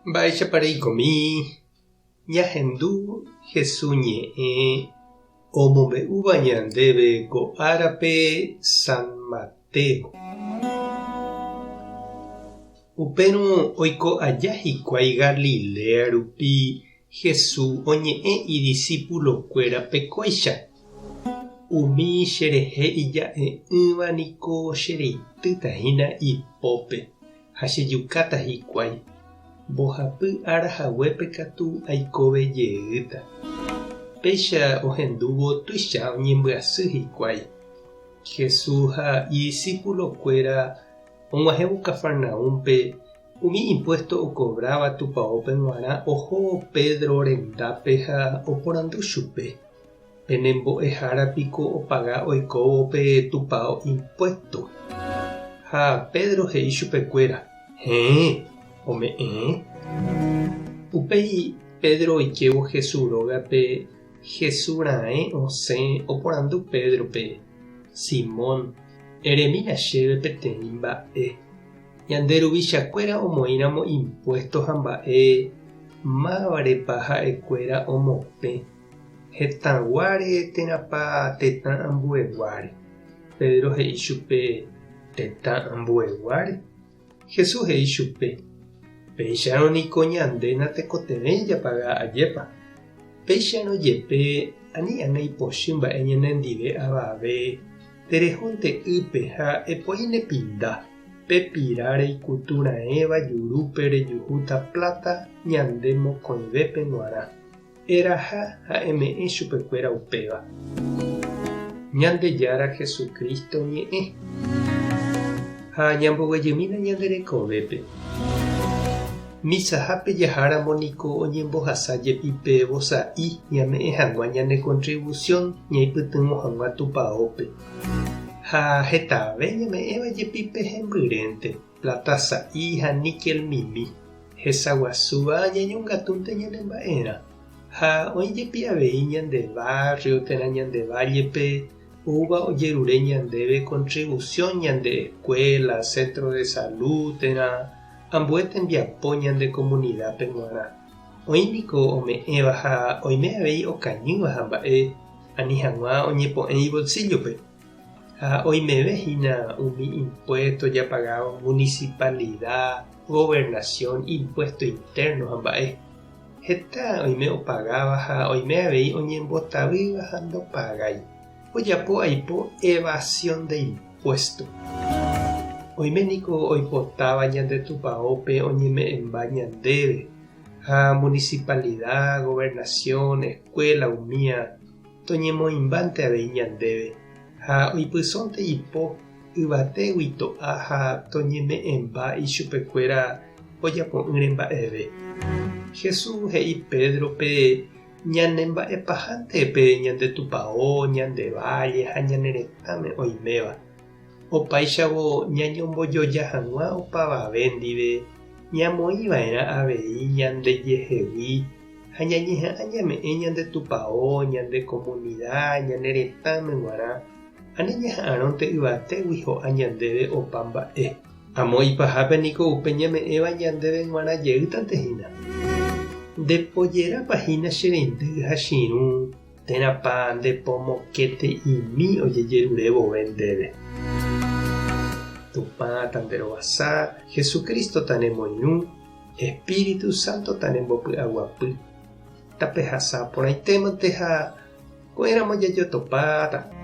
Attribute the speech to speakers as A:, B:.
A: Mba'éichapareikomi ñahendu Jesús ñe'ẽ omombe'úva ñandéve ko árape San Mateo. Upérõ oiko aja hikuái Galilea rupi Jesús oñe'ẽ idiscípulokuéra pekóicha. Umi cherehe ija'e'ỹva niko chereitýtahína ipópe ha chejukáta hikuái. Mbohapy arahaguépe katu aikove jeýta. Péicha ohendúvo tuicha oñembyasy hikuái. Jesús ha idiscípulokuéra og̃uahẽvo Cafarnaúmpe. Umi impuesto okobrava tupãópe g̃uarã oho Pedro rendápe ha oporandu chupe. Penembo'ehárapiko opaga oikóvo pe tupão impuesto. Ha Pedro he'i chupekuéra: ome'ẽ. Upéi Pedro oikévo Jesús rógape. Jesús ra'ẽ osẽ oporandu Pedrope: Simón, eremína chéve peteĩ mba'e. Ñande ruvichakuéra omoĩramo impuesto ha mba'e mávarepa ha'ekuéra omopẽ. Hetãguáre térãpa tetã ambueguáre. Pedro he'i chupe: tetã ambueguáre. Jesús he'i chupe: péicharõ niko ñande natekotevẽ japaga ajépa. Péicharõ jepe ani ãnga ipochy mba'e ñanendive avave terehónte ýpe ha epoi nepinda. Pepira reikutura'ẽva jurúpe rejuhúta plata ñande mokõivépe g̃uarã. Eraha ha eme'ẽ chupekuéra upéva. Ñandejára Jesukristo ñe'ẽ ha ñamboguejýmina ñande rekovépe. Misahápe jaháramo niko oñembohasa jepipe vosa'i ñame'ẽ hag̃ua ñane contribución ñaipytýmo hag̃ua tupãópe. Ha hetave ñame'ẽva jepipe hembyrẽnte, plata sa'i ha níquel mimi. Hesaguasúva ñañongatúnte ñanemba'erã. Ha oĩjepi avei ñande barrio térã ñande vallepe ouva ojerure ñandéve contribución ñande escuela, centro de salud térã ambue tembiapo ñande comunidápe g̃uarã. Oĩniko ome'ẽva ha oime avei okañýva ha mba'e ani hag̃ua oñepo'ẽ ibolsillope. Ha oimevehína umi impuesto japagado municipalidad, gobernación, impuesto interno ha mba'e. Heta oime opagava ha oime avei oñembotavýva ha ndopagái. Ojapo aipo evasión de impuesto. Oime niko oipotáva ñande tupãópe oñeme'ẽmba ñandéve. Ha municipalidad, gobernación, escuela umíã toñemoĩmbánte avei ñandéve. Ha oipysónte ipo yvatégui to'a ha toñeme'ẽmba ichupekuéra ojapo'ỹre mba'eve. Jesús he'i Pedrope ñanemba'epahántepe ñande tupão, ñande valle ha ñane retãme oiméva. Opáichavo ñañombojoja hag̃ua opavave ndive ñamoĩva'erã avei ñandejehegui ha ñañeha'ã ñame'ẽ ñande tupão, ñande comunidad, ñane retãme g̃uarã ani ñaha'ãrõnte yvatégui ho'a ñandéve opa mba'e. Amo ipahápe niko upe ñame'ẽva ñandéve g̃uarã jeýtantehína. Ndepojérapahína che reindy ha chiru térãpa ndepomokéte imi ojejerure vove ndéve. Tupã tanderovasa, Jesukristo tanemoirũ, Espíritu Santo tanembopy'aguapy. Tapehasa porãitémante ha ko'ẽramo jajotopáta.